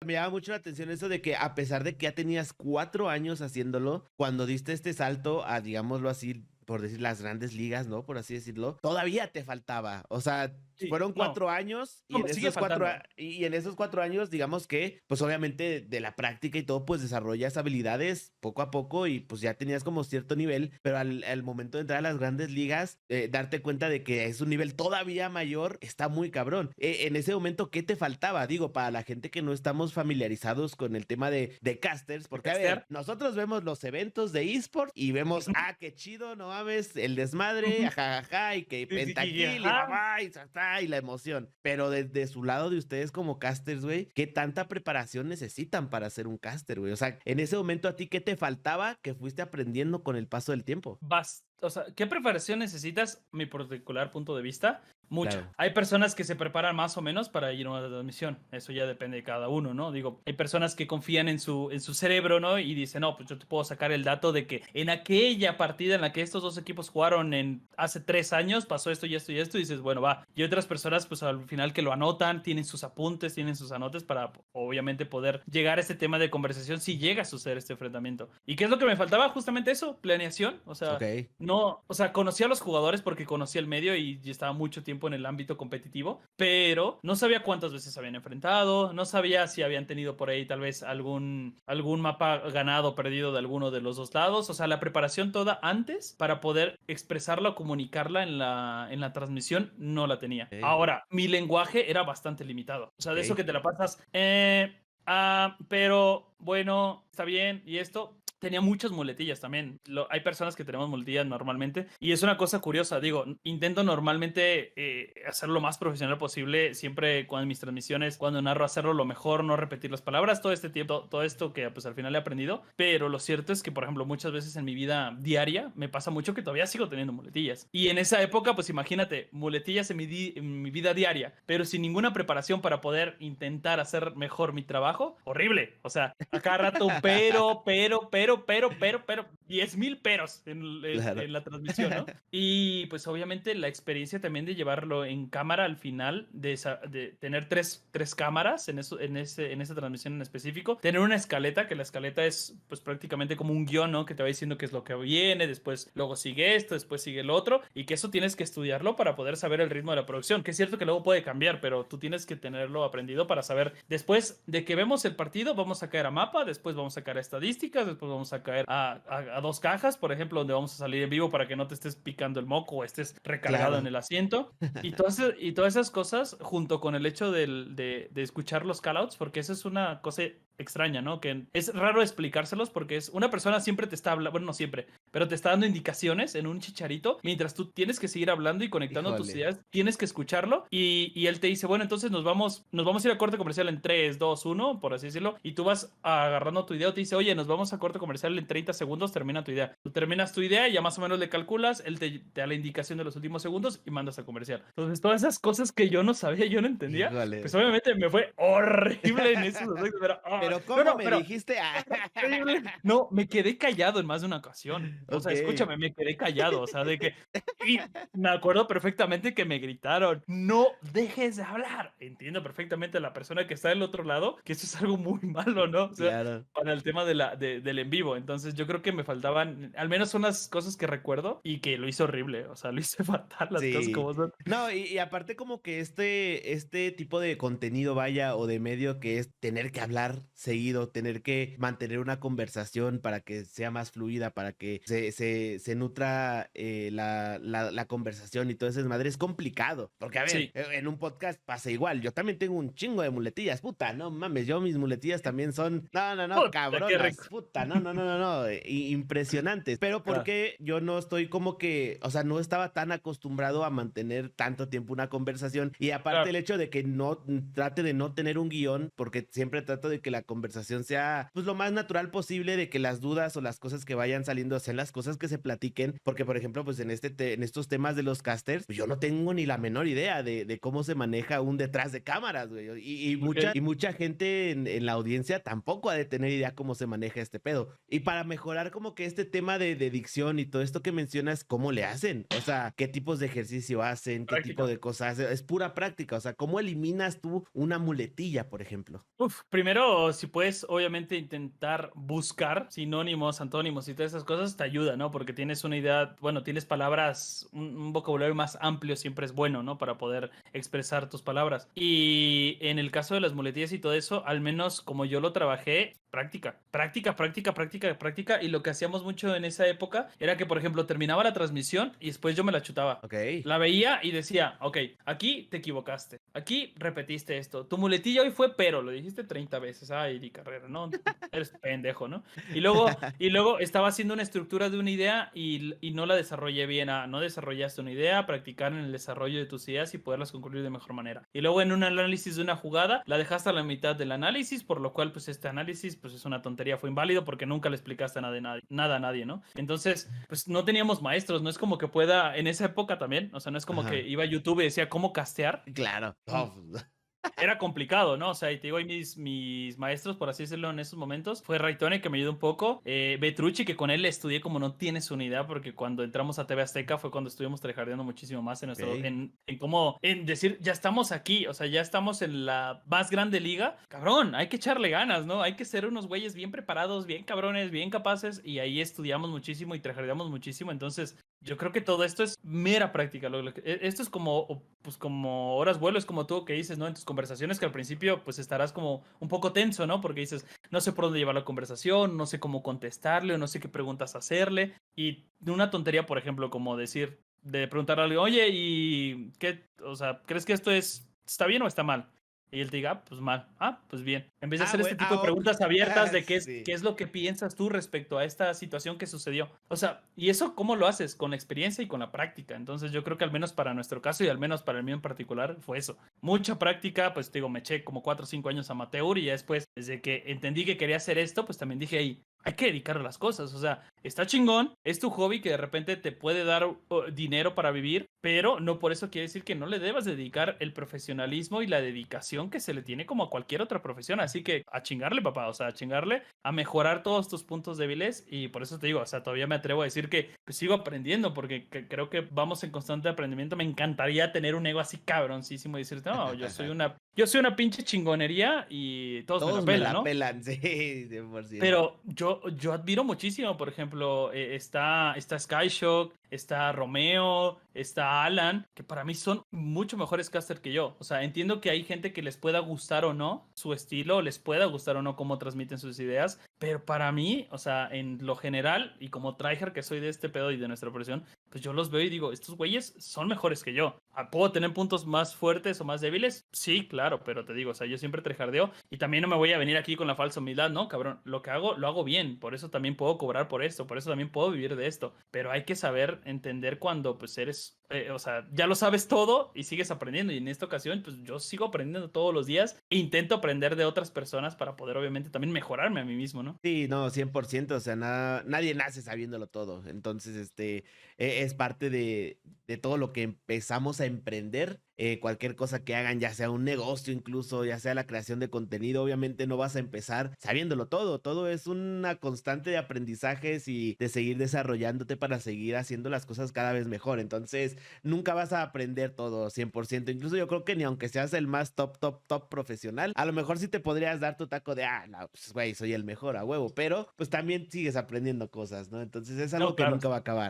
me llama mucho la atención eso de que a pesar de que ya tenías 4 años haciéndolo, cuando diste este salto a, digámoslo así, por decir las grandes ligas, ¿no? Por así decirlo, todavía te faltaba. O sea, Sí, fueron no, 4 años no, y me sigue faltando. y en esos 4 años, digamos que, pues obviamente de la práctica y todo, pues desarrollas habilidades poco a poco y pues ya tenías como cierto nivel, pero al momento de entrar a las grandes ligas, darte cuenta de que es un nivel todavía mayor, está muy cabrón. En ese momento, ¿qué te faltaba? Digo, para la gente que no estamos familiarizados con el tema de casters, De porque a ver, castear. nosotros vemos los eventos de eSport y vemos, Ujú, qué chido, no mames, el desmadre, ujú. ajajaja, y que Sí, sí, sí, pentakill y ajá. mamá y y la emoción. Pero desde su lado de ustedes como casters, güey, ¿qué tanta preparación necesitan para ser un caster, güey? O sea, en ese momento a ti, ¿qué te faltaba que fuiste aprendiendo con el paso del tiempo? O sea, ¿qué preparación necesitas? Mi particular punto de vista, mucha. Claro. Hay personas que se preparan más o menos para ir a una transmisión. Eso ya depende de cada uno, ¿no? Digo, hay personas que confían en su cerebro, ¿no? Y dicen, no, pues yo te puedo sacar el dato de que en aquella partida en la que estos dos equipos jugaron en hace 3 años pasó esto y esto y esto. Y dices, bueno, va. Y otras personas, pues al final que lo anotan, tienen sus apuntes, tienen sus anotes para obviamente poder llegar a este tema de conversación si llega a suceder este enfrentamiento. ¿Y qué es lo que me faltaba? Justamente eso, planeación. O Ok. sea, no, o sea, conocía a los jugadores porque conocía el medio y estaba mucho tiempo en el ámbito competitivo, pero no sabía cuántas veces se habían enfrentado, no sabía si habían tenido por ahí tal vez algún mapa ganado o perdido de alguno de los dos lados, o sea, la preparación toda antes para poder expresarla o comunicarla en la transmisión no la tenía. Ok. Ahora, mi lenguaje era bastante limitado, o sea, de eso Ok. que te la pasas, pero bueno, está bien, y esto, tenía muchas muletillas también. Hay personas que tenemos muletillas normalmente y es una cosa curiosa. Digo, intento normalmente hacer lo más profesional posible, siempre con mis transmisiones, cuando narro, hacerlo lo mejor, no repetir las palabras, todo este tiempo, todo esto que pues al final he aprendido. Pero lo cierto es que, por ejemplo, muchas veces en mi vida diaria me pasa mucho que todavía sigo teniendo muletillas. Y en esa época, pues imagínate, muletillas en mi vida diaria, pero sin ninguna preparación para poder intentar hacer mejor mi trabajo, horrible. O sea, a cada rato un pero, 10,000 peros Claro. en la transmisión, ¿no? Y pues obviamente la experiencia también de llevarlo en cámara al final, de tener tres cámaras en esa transmisión en específico, tener una escaleta, que la escaleta es pues prácticamente como un guión, ¿no? Que te va diciendo qué es lo que viene, después luego sigue esto, después sigue el otro, y que eso tienes que estudiarlo para poder saber el ritmo de la producción, que es cierto que luego puede cambiar, pero tú tienes que tenerlo aprendido para saber, después de que vemos el partido, vamos a caer a mapa, después vamos a caer a estadísticas, después vamos a caer a dos cajas, por ejemplo, donde vamos a salir en vivo para que no te estés picando el moco o estés recargado en Claro. el asiento. Y todas esas cosas, junto con el hecho de escuchar los callouts, porque eso es una cosa extraña, ¿no? Que es raro explicárselos porque es una persona siempre te está hablando, bueno, no siempre, pero te está dando indicaciones en un chicharito mientras tú tienes que seguir hablando y conectando tus Híjole. ideas, tienes que escucharlo y él te dice, bueno, entonces nos vamos a ir a corte comercial en 3 2 1 por así decirlo, y tú vas agarrando tu idea o te dice, oye, nos vamos a corte comercial en 30 segundos, termina tu idea. Tú terminas tu idea y ya más o menos le calculas, él te da la indicación de los últimos segundos y mandas al comercial. Entonces, todas esas cosas que yo no sabía, yo no entendía, pues Híjole. obviamente me fue horrible en esos aspectos, pero, Pero no, ¿cómo no, me pero dijiste? horrible. No, me quedé callado en más de una ocasión. O Ok. sea, escúchame, me quedé callado. O sea, de que. Y me acuerdo perfectamente que me gritaron: no dejes de hablar. Entiendo perfectamente a la persona que está del otro lado que eso es algo muy malo, ¿no? O sea, Claro. para el tema del en vivo. Entonces, yo creo que me faltaban al menos unas cosas que recuerdo y que lo hizo horrible. O sea, lo hice fatal las cosas Sí. como son. No, y aparte como que este tipo de contenido, vaya, o de medio que es tener que hablar seguido, tener que mantener una conversación para que sea más fluida, para que se nutra la conversación y todo ese desmadre, es complicado. Porque, a ver, Sí, en un podcast pasa igual. Yo también tengo un chingo de muletillas, puta, no mames, yo mis muletillas también son, no, no, no, puta, qué cabronas, rico. puta, no, no, no, no, no, impresionantes. Pero Claro, porque yo no estoy como que, o sea, no estaba tan acostumbrado a mantener tanto tiempo una conversación y aparte claro. el hecho de que no trate de no tener un guión, porque siempre trato de que conversación sea pues lo más natural posible, de que las dudas o las cosas que vayan saliendo sean las cosas que se platiquen, porque por ejemplo pues en estos temas de los casters, pues, yo no tengo ni la menor idea de cómo se maneja un detrás de cámaras, güey, Ok. y mucha gente en la audiencia tampoco ha de tener idea cómo se maneja este pedo. Y para mejorar como que este tema de dicción y todo esto que mencionas, ¿cómo le hacen? O sea, ¿qué tipos de ejercicio hacen? ¿Qué tipo Práctica. de cosas? Es pura práctica. O sea, ¿cómo eliminas tú una muletilla, por ejemplo? Uf, primero, si puedes, obviamente, intentar buscar sinónimos, antónimos y todas esas cosas, te ayuda, ¿no? Porque tienes una idea, bueno, tienes palabras, un vocabulario más amplio siempre es bueno, ¿no? Para poder expresar tus palabras. Y en el caso de las muletillas y todo eso, al menos como yo lo trabajé, práctica, práctica, práctica, práctica, práctica. Y lo que hacíamos mucho en esa época era que, por ejemplo, terminaba la transmisión y después yo me la chutaba. Ok. La veía y decía, ok, aquí te equivocaste, aquí repetiste esto, tu muletilla hoy fue pero, lo dijiste 30 veces, ay, Di Carrera, no, eres pendejo, ¿no? Y luego estaba haciendo una estructura de una idea y no la desarrollé bien, no desarrollaste una idea, practicar en el desarrollo de tus ideas y poderlas concluir de mejor manera. Y luego en un análisis de una jugada, la dejaste a la mitad del análisis, por lo cual pues este análisis pues es una tontería, fue inválido porque nunca le explicaste nada a nadie, ¿no? Entonces, pues no teníamos maestros, no es como que pueda, en esa época también, o sea, no es como que Ajá. iba a YouTube y decía cómo castear. Claro. No, pues, Era complicado, ¿no? O sea, y te digo, y mis maestros, por así decirlo, en esos momentos, fue Raitone, que me ayudó un poco, Petrucci, que con él le estudié como no tienes una idea, porque cuando entramos a TV Azteca fue cuando estuvimos tryhardeando muchísimo más en nuestro, ok. en cómo, en decir, ya estamos aquí, o sea, ya estamos en la más grande liga, cabrón, hay que echarle ganas, ¿no? Hay que ser unos güeyes bien preparados, bien cabrones, bien capaces, y ahí estudiamos muchísimo y tryhardeamos muchísimo, entonces yo creo que todo esto es mera práctica. Esto es como, pues como horas vuelo, es como tú que dices, ¿no? En tus conversaciones que al principio pues estarás como un poco tenso, ¿no? Porque dices, no sé por dónde llevar la conversación, no sé cómo contestarle o no sé qué preguntas hacerle. Y una tontería, por ejemplo, como decir, de preguntarle a alguien, oye, ¿y qué? O sea, ¿crees que esto está bien o está mal? Y él te diga, pues mal. Ah, pues bien. En vez de Ah, hacer güey. este tipo de Ah, ok. preguntas abiertas de qué Sí. es lo que piensas tú respecto a esta situación que sucedió. O sea, ¿y eso cómo lo haces? Con la experiencia y con la práctica. Entonces yo creo que al menos para nuestro caso y al menos para el mío en particular fue eso. Mucha práctica, pues te digo, me eché como 4 o 5 años amateur y ya después, desde que entendí que quería hacer esto, pues también dije, ahí, hay que dedicarle a las cosas. O sea, está chingón, es tu hobby que de repente te puede dar dinero para vivir, pero no por eso quiere decir que no le debas dedicar el profesionalismo y la dedicación que se le tiene como a cualquier otra profesión. Así que a chingarle, papá, o sea, a chingarle, a mejorar todos tus puntos débiles. Y por eso te digo, o sea, todavía me atrevo a decir que pues, sigo aprendiendo porque creo que vamos en constante aprendimiento. Me encantaría tener un ego así cabroncísimo y decirte, no, yo soy una pinche chingonería y todos me la Todos me pelan, la ¿no? pelan, sí, 100%. Pero yo admiro muchísimo, por ejemplo, está Skyshock, está Romeo, está Alan, que para mí son mucho mejores caster que yo. O sea, entiendo que hay gente que les pueda gustar o no su estilo, les pueda gustar o no cómo transmiten sus ideas, pero para mí, o sea, en lo general, y como tryhard que soy de este pedo y de nuestra profesión, pues yo los veo y digo, estos güeyes son mejores que yo. ¿Puedo tener puntos más fuertes o más débiles? Sí, claro, pero te digo, o sea, yo siempre tryhardeo y también no me voy a venir aquí con la falsa humildad, no, cabrón, lo que hago, lo hago bien, por eso también puedo cobrar por esto, por eso también puedo vivir de esto, pero hay que saber entender cuando pues eres, o sea, ya lo sabes todo y sigues aprendiendo y en esta ocasión pues yo sigo aprendiendo todos los días e intento aprender de otras personas para poder obviamente también mejorarme a mí mismo, ¿no? Sí, no, 100%, o sea, nadie nace sabiéndolo todo. Entonces, es parte de todo lo que empezamos a emprender. Cualquier cosa que hagan, ya sea un negocio incluso, ya sea la creación de contenido, obviamente no vas a empezar sabiéndolo todo. Todo es una constante de aprendizajes y de seguir desarrollándote para seguir haciendo las cosas cada vez mejor. Entonces, nunca vas a aprender todo 100%. Incluso yo creo que ni aunque seas el más top, top, top profesional, a lo mejor sí te podrías dar tu taco de, no, pues, güey, soy el mejor a huevo, pero pues también sigues aprendiendo cosas, ¿no? Entonces es algo No, que claro. nunca va a acabar.